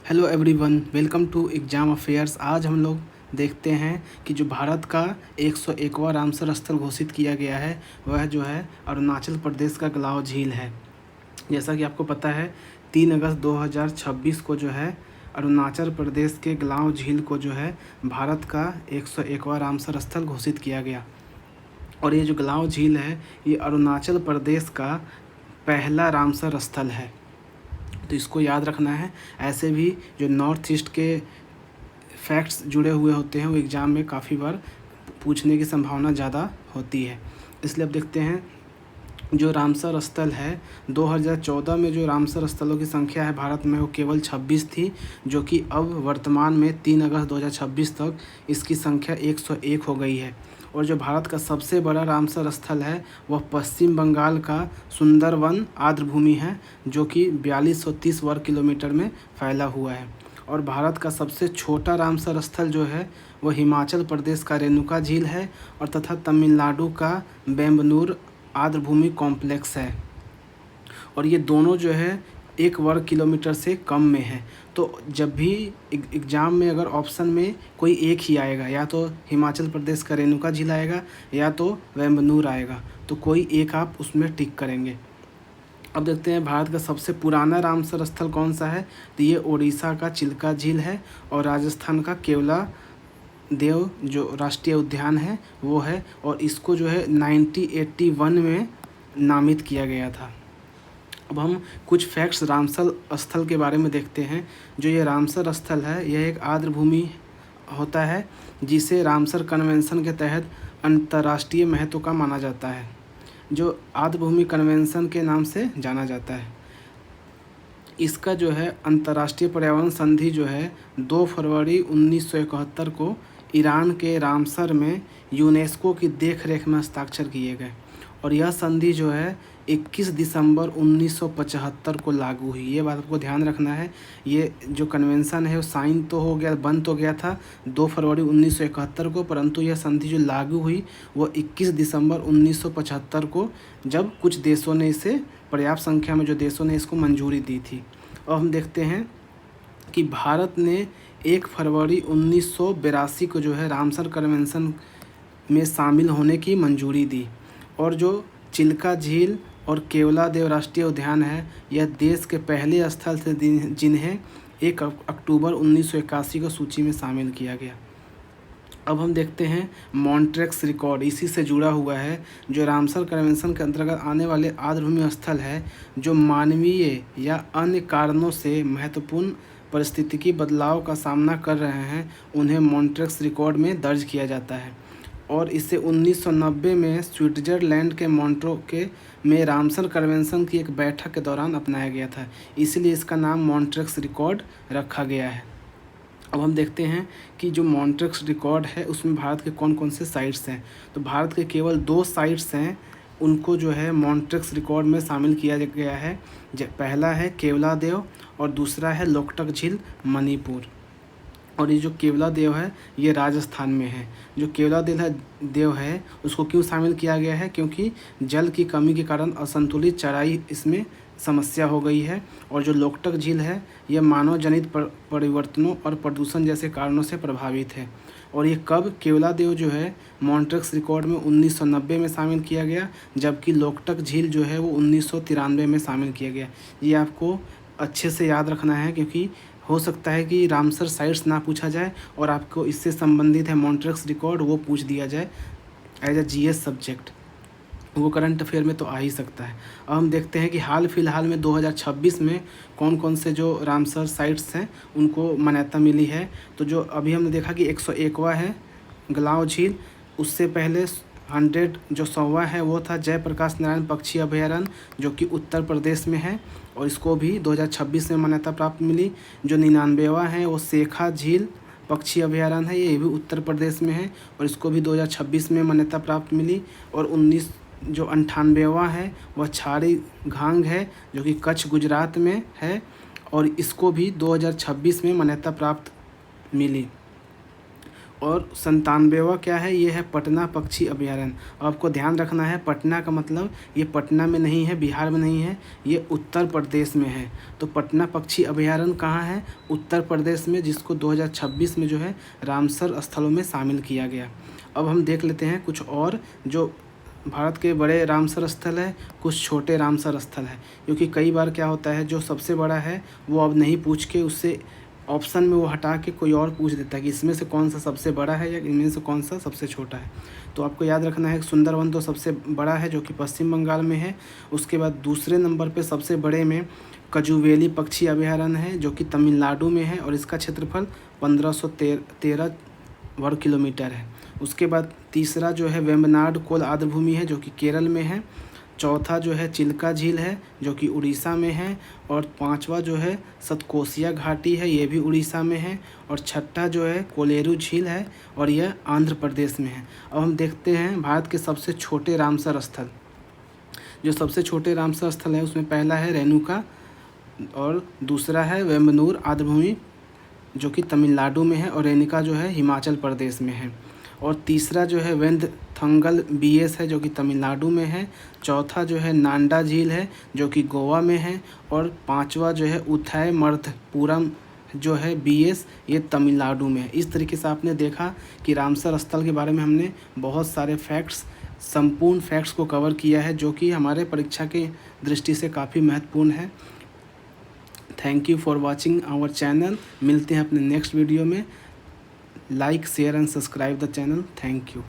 Hello everyone, welcome to exam affairs. आज हम लोग देखते हैं कि जो भारत का 101वां रामसर स्थल घोषित किया गया है वह जो है अरुणाचल प्रदेश का गलाव झील है। जैसा कि आपको पता है 3 अगस्त 2026 को जो है अरुणाचल प्रदेश के गलाव झील को जो है भारत का 101वां रामसर स्थल घोषित किया गया। और ये जो गलाव झील है ये अरुणाचल प्रदेश का पहला रामसर स्थल है, तो इसको याद रखना है। ऐसे भी जो नॉर्थ ईस्ट के फैक्ट्स जुड़े हुए होते हैं वो एग्ज़ाम में काफ़ी बार पूछने की संभावना ज़्यादा होती है। इसलिए अब देखते हैं जो रामसर स्थल है 2014 में जो रामसर स्थलों की संख्या है भारत में वो केवल 26 थी, जो कि अब वर्तमान में 3 अगस्त 2026 तक इसकी संख्या 101 हो गई है। और जो भारत का सबसे बड़ा रामसर स्थल है वह पश्चिम बंगाल का सुंदरवन आर्द्रभूमि है, जो कि 4230 वर्ग किलोमीटर में फैला हुआ है। और भारत का सबसे छोटा रामसर स्थल जो है वह हिमाचल प्रदेश का रेणुका झील है और तथा तमिलनाडु का बेम्बलुरु आर्द्रभूमि कॉम्प्लेक्स है। और ये दोनों जो है 1 वर्ग किलोमीटर से कम में है। तो जब भी एग्ज़ाम में अगर ऑप्शन में कोई एक ही आएगा, या तो हिमाचल प्रदेश का रेणुका झील आएगा या तो बेम्बलुरु आएगा, तो कोई एक आप उसमें टिक करेंगे। अब देखते हैं भारत का सबसे पुराना रामसर स्थल कौन सा है। तो ये उड़ीसा का चिल्का झील है और राजस्थान का केवला देव जो राष्ट्रीय उद्यान है वो है, और इसको जो है 1981 में नामित किया गया था। अब हम कुछ फैक्ट्स रामसर स्थल के बारे में देखते हैं। जो ये रामसर स्थल है यह एक आर्द्रभूमि होता है जिसे रामसर कन्वेंशन के तहत अंतर्राष्ट्रीय महत्व का माना जाता है, जो आर्द्रभूमि कन्वेंशन के नाम से जाना जाता है। इसका जो है अंतर्राष्ट्रीय पर्यावरण संधि जो है 2 फरवरी 1971 को ईरान के रामसर में यूनेस्को की देखरेख में हस्ताक्षर किए गए। और यह संधि जो है 21 दिसंबर 1975 को लागू हुई। ये बात आपको ध्यान रखना है। ये जो कन्वेंशन है वो साइन तो हो गया, बन तो गया था 2 फरवरी 1971 को, परंतु यह संधि जो लागू हुई वो 21 दिसंबर 1975 को, जब कुछ देशों ने इसे, पर्याप्त संख्या में जो देशों ने इसको मंजूरी दी थी। और हम देखते हैं कि भारत ने 1 फरवरी 1982 को जो है रामसर कन्वेंशन में शामिल होने की मंजूरी दी। और जो चिल्का झील और केवलादेव राष्ट्रीय उद्यान है यह देश के पहले स्थल थे जिन्हें 1 अक्टूबर 1981 को सूची में शामिल किया गया। अब हम देखते हैं मॉन्ट्रेक्स रिकॉर्ड, इसी से जुड़ा हुआ है। जो रामसर कन्वेंशन के अंतर्गत आने वाले आर्द्रभूमि स्थल है जो मानवीय या अन्य कारणों से महत्वपूर्ण पारिस्थितिकी बदलाव का सामना कर रहे हैं उन्हें मॉन्ट्रेक्स रिकॉर्ड में दर्ज किया जाता है। और इसे 1990 में स्विट्ज़रलैंड के मॉन्ट्रो के में रामसर कन्वेंशन की एक बैठक के दौरान अपनाया गया था, इसलिए इसका नाम मॉन्ट्रेक्स रिकॉर्ड रखा गया है। अब हम देखते हैं कि जो मॉन्ट्रेक्स रिकॉर्ड है उसमें भारत के कौन कौन से साइट्स हैं। तो भारत के केवल 2 साइट्स हैं, उनको जो है मॉन्ट्रेक्स रिकॉर्ड में शामिल किया गया है। पहला है केवलादेव और दूसरा है लोकटक झील मणिपुर। और ये जो केवलादेव है ये राजस्थान में है। जो केवलादेव है उसको क्यों शामिल किया गया है, क्योंकि जल की कमी के कारण असंतुलित चराई इसमें समस्या हो गई है। और जो लोकटक झील है यह मानव जनित परिवर्तनों और प्रदूषण जैसे कारणों से प्रभावित है। और ये कब केवलादेव जो है मॉन्ट्रेक्स रिकॉर्ड में 1990 में शामिल किया गया, जबकि लोकटक झील जो है वो 1993 में शामिल किया गया। ये आपको अच्छे से याद रखना है, क्योंकि हो सकता है कि रामसर साइट्स ना पूछा जाए और आपको इससे संबंधित है मॉन्ट्रेक्स रिकॉर्ड वो पूछ दिया जाए एज अ जीएस सब्जेक्ट, वो करंट अफेयर में तो आ ही सकता है। अब हम देखते हैं कि हाल फिलहाल में 2026 में कौन कौन से जो रामसर साइट्स हैं उनको मान्यता मिली है। तो जो अभी हमने देखा कि 101वां है गलाव झील, उससे पहले 100 जो 100वां है वो था जयप्रकाश नारायण पक्षी अभयारण्य, जो कि उत्तर प्रदेश में है और इसको भी 2026 में मान्यता प्राप्त मिली। जो 99वां है वो शेखा झील पक्षी अभयारण्य है, ये भी उत्तर प्रदेश में है और इसको भी 2026 में मान्यता प्राप्त मिली। और 98वां है वह छारी घांग है, जो कि कच्छ गुजरात में है और इसको भी 2026 में मान्यता प्राप्त मिली। और 97वां क्या है, ये है पटना पक्षी अभयारण्य। आपको ध्यान रखना है, पटना का मतलब ये पटना में नहीं है, बिहार में नहीं है, ये उत्तर प्रदेश में है। तो पटना पक्षी अभयारण्य कहाँ है, उत्तर प्रदेश में, जिसको 2026 में जो है रामसर स्थलों में शामिल किया गया। अब हम देख लेते हैं कुछ और जो भारत के बड़े रामसर स्थल है, कुछ छोटे रामसर स्थल है। क्योंकि कई बार क्या होता है, जो सबसे बड़ा है वो अब नहीं पूछ के उससे ऑप्शन में वो हटा के कोई और पूछ देता है कि इसमें से कौन सा सबसे बड़ा है या इनमें से कौन सा सबसे छोटा है। तो आपको याद रखना है, सुंदरवन तो सबसे बड़ा है जो कि पश्चिम बंगाल में है। उसके बाद दूसरे नंबर पे सबसे बड़े में कजुवेली पक्षी अभयारण्य है जो कि तमिलनाडु में है और इसका क्षेत्रफल 1513 वर्ग किलोमीटर है। उसके बाद तीसरा जो है वेम्बनाड कोल आर्द्रभूमि है जो कि केरल में है। चौथा जो है चिल्का झील है जो कि उड़ीसा में है। और पांचवा जो है सतकोसिया घाटी है, ये भी उड़ीसा में है। और छठा जो है कोलेरू झील है और यह आंध्र प्रदेश में है। अब हम देखते हैं भारत के सबसे छोटे रामसर स्थल। जो सबसे छोटे रामसर स्थल है उसमें पहला है रेणुका और दूसरा है वेम्बनूर आर्द्रभूमि जो कि तमिलनाडु में है और रेणुका जो है हिमाचल प्रदेश में है। और तीसरा जो है वेंदथंगल बीएस है जो कि तमिलनाडु में है। चौथा जो है नांडा झील है जो कि गोवा में है। और पांचवा जो है उथाई मर्थपुरम जो है बीएस, ये तमिलनाडु में है। इस तरीके से आपने देखा कि रामसर स्थल के बारे में हमने बहुत सारे फैक्ट्स, संपूर्ण फैक्ट्स को कवर किया है जो कि हमारे परीक्षा के दृष्टि से काफ़ी महत्वपूर्ण है। Thank you for watching our channel. मिलते हैं अपने नेक्स्ट वीडियो में। Like share and subscribe the channel. Thank you.